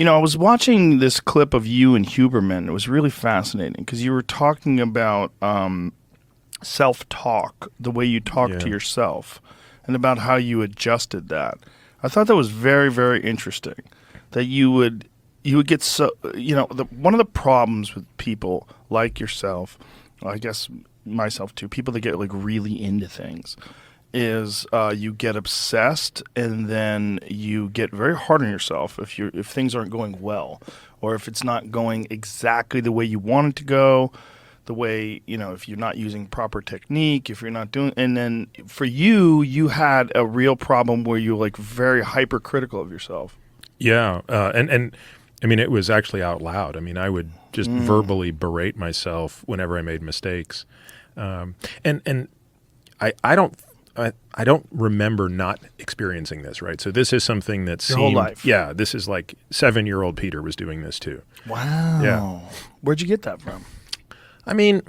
I was watching this clip of you and Huberman. It was really fascinating because you were talking about self-talk, the way you talk to Yeah. yourself, and about how you adjusted that. I thought that was very, very interesting. That you would get so one of the problems with people like yourself, I guess myself too, people that get like really into things, is you get obsessed and then you get very hard on yourself if things aren't going well, or if it's not going exactly the way you want it to go, the way if you're not using proper technique, if you're not doing, and then for you had a real problem where you're like very hypercritical of yourself. Yeah, and I mean, it was actually out loud. I mean, I would just verbally berate myself whenever I made mistakes, and I don't remember not experiencing this. Right, so this is something that Your whole life. Yeah, this is like 7-year-old Peter was doing this too. Wow. Yeah. Where'd you get that from? I mean,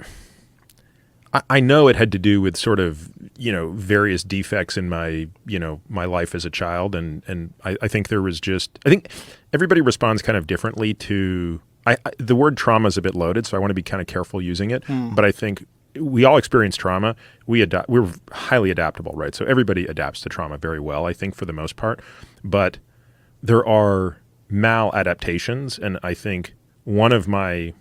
I know it had to do with sort of, various defects in my, my life as a child. And I think there was I think everybody responds kind of differently to, the word trauma is a bit loaded, so I want to be kind of careful using it. But I think we all experience trauma. We're highly adaptable, right? So everybody adapts to trauma very well, I think, for the most part. But there are maladaptations. And I think one of my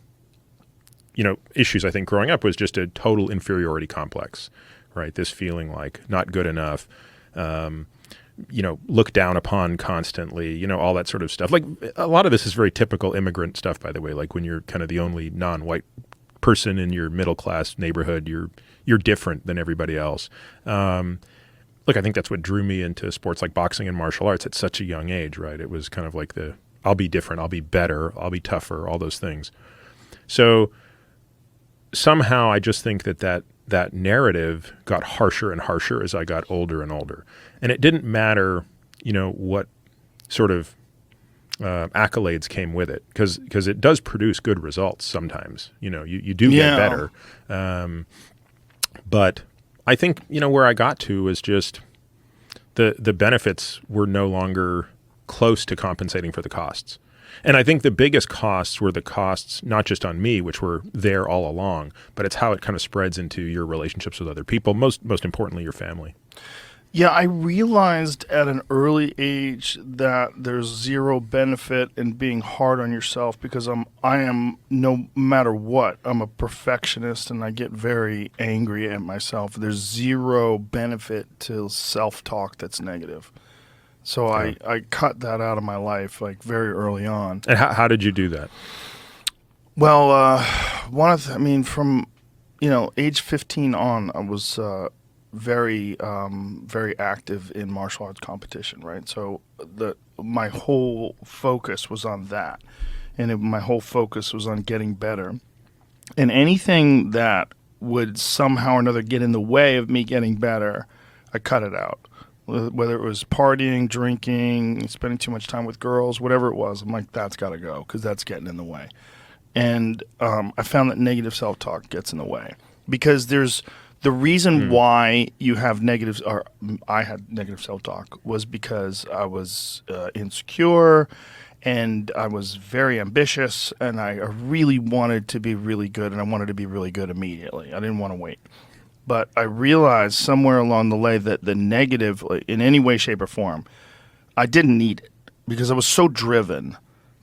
issues, I think, growing up was just a total inferiority complex, right? This feeling like not good enough, looked down upon constantly, all that sort of stuff. Like a lot of this is very typical immigrant stuff, by the way, like when you're kind of the only non-white person in your middle-class neighborhood, you're different than everybody else. Look, I think that's what drew me into sports like boxing and martial arts at such a young age, right? It was kind of like I'll be different, I'll be better, I'll be tougher, all those things. So somehow I just think that narrative got harsher and harsher as I got older and older. And it didn't matter, what sort of accolades came with it, because it does produce good results sometimes. You do get better. But I think, where I got to was just the benefits were no longer close to compensating for the costs. And I think the biggest costs were the costs not just on me, which were there all along, but it's how it kind of spreads into your relationships with other people, most importantly, your family. Yeah, I realized at an early age that there's zero benefit in being hard on yourself, because I am, no matter what, I'm a perfectionist and I get very angry at myself. There's zero benefit to self-talk that's negative. So I cut that out of my life like very early on. And how did you do that? Well, from age 15 on, I was very very active in martial arts competition, right? So my whole focus was on that, and my whole focus was on getting better. And anything that would somehow or another get in the way of me getting better, I cut it out. Whether it was partying, drinking, spending too much time with girls, whatever it was, I'm like, that's got to go, because that's getting in the way. And I found that negative self-talk gets in the way, because there's the reason why you have negative, or I had negative self-talk, was because I was insecure, and I was very ambitious, and I really wanted to be really good, and I wanted to be really good immediately. I didn't want to wait. But I realized somewhere along the way that the negative, in any way, shape, or form, I didn't need it, because I was so driven,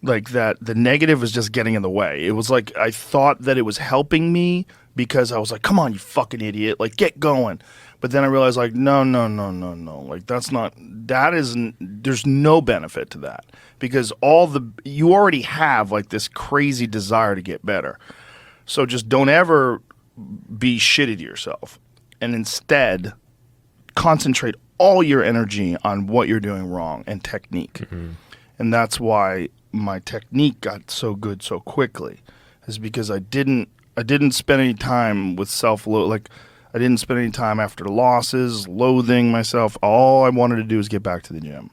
like that the negative was just getting in the way. It was like I thought that it was helping me, because I was like, come on, you fucking idiot, like get going. But then I realized, like, no. Like there's no benefit to that, because you already have like this crazy desire to get better. So just don't ever be shitty to yourself, and instead concentrate all your energy on what you're doing wrong and technique. Mm-hmm. And that's why my technique got so good so quickly, is because I didn't spend any time with I didn't spend any time after losses, loathing myself. All I wanted to do was get back to the gym.